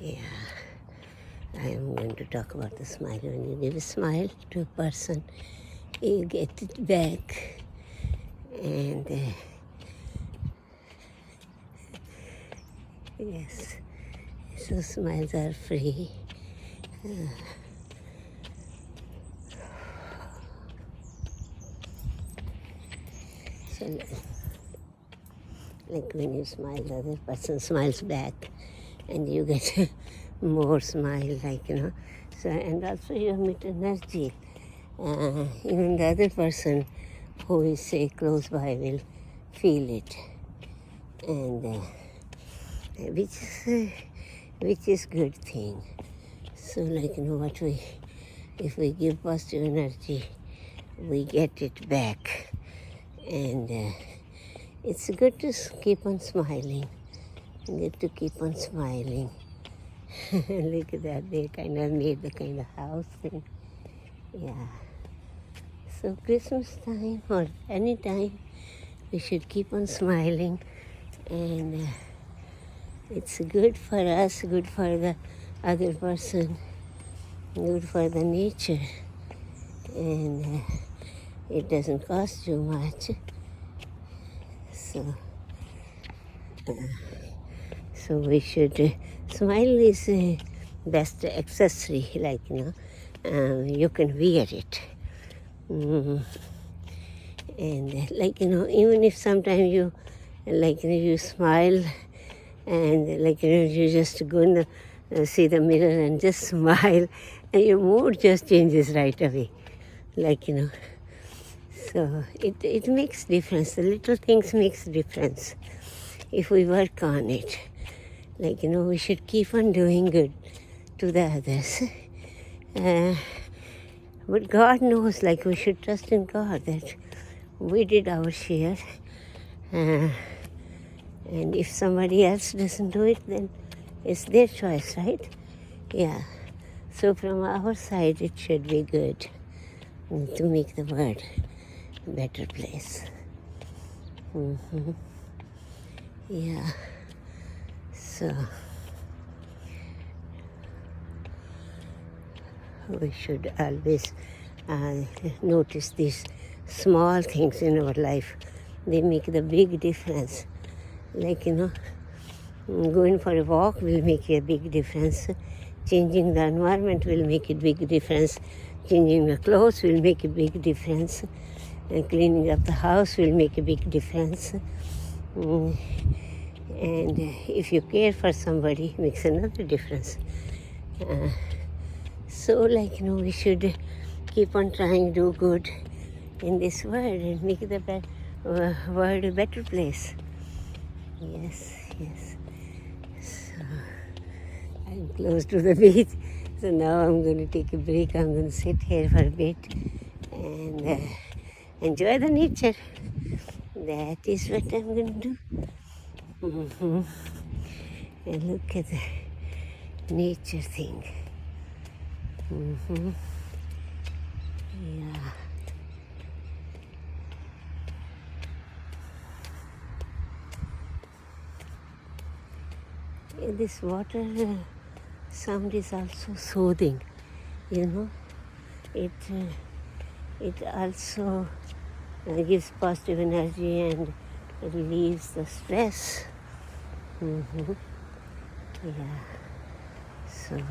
Yeah, I am going to talk about the smile. When you give a smile to a person, you get it back. And yes, so smiles are free. So, like when you smile, the other person smiles back, and you get more smile, So, and also you emit energy. Even the other person who is, say, close by will feel it, and which is good thing. So, if we give positive energy, we get it back, and it's good to keep on smiling. Good to keep on smiling. Look at that, they kind of made the kind of house thing. Yeah. So Christmas time or any time, we should keep on smiling, and it's good for us, good for the other person, good for the nature, and it doesn't cost you much. So we should smile is a best accessory, you can wear it. And even if sometimes you smile, and you just go in see the mirror and just smile, and your mood just changes right away. So it makes difference. The little things makes difference if we work on it. We should keep on doing good to the others. But God knows, we should trust in God that we did our share. And if somebody else doesn't do it, then it's their choice, right? Yeah. So from our side, it should be good to make the world a better place. Yeah. So we should always notice these small things in our life. They make the big difference. Going for a walk will make a big difference. Changing the environment will make a big difference. Changing the clothes will make a big difference. And cleaning up the house will make a big difference. And if you care for somebody, it makes another difference. So, we should keep on trying to do good in this world and make the world a better place. Yes. So, I'm close to the beach, so now I'm going to take a break. I'm going to sit here for a bit and enjoy the nature. That is what I'm going to do. And look at the nature thing. Yeah. This water sound is also soothing, It also gives positive energy and relieves the stress. Yeah. So.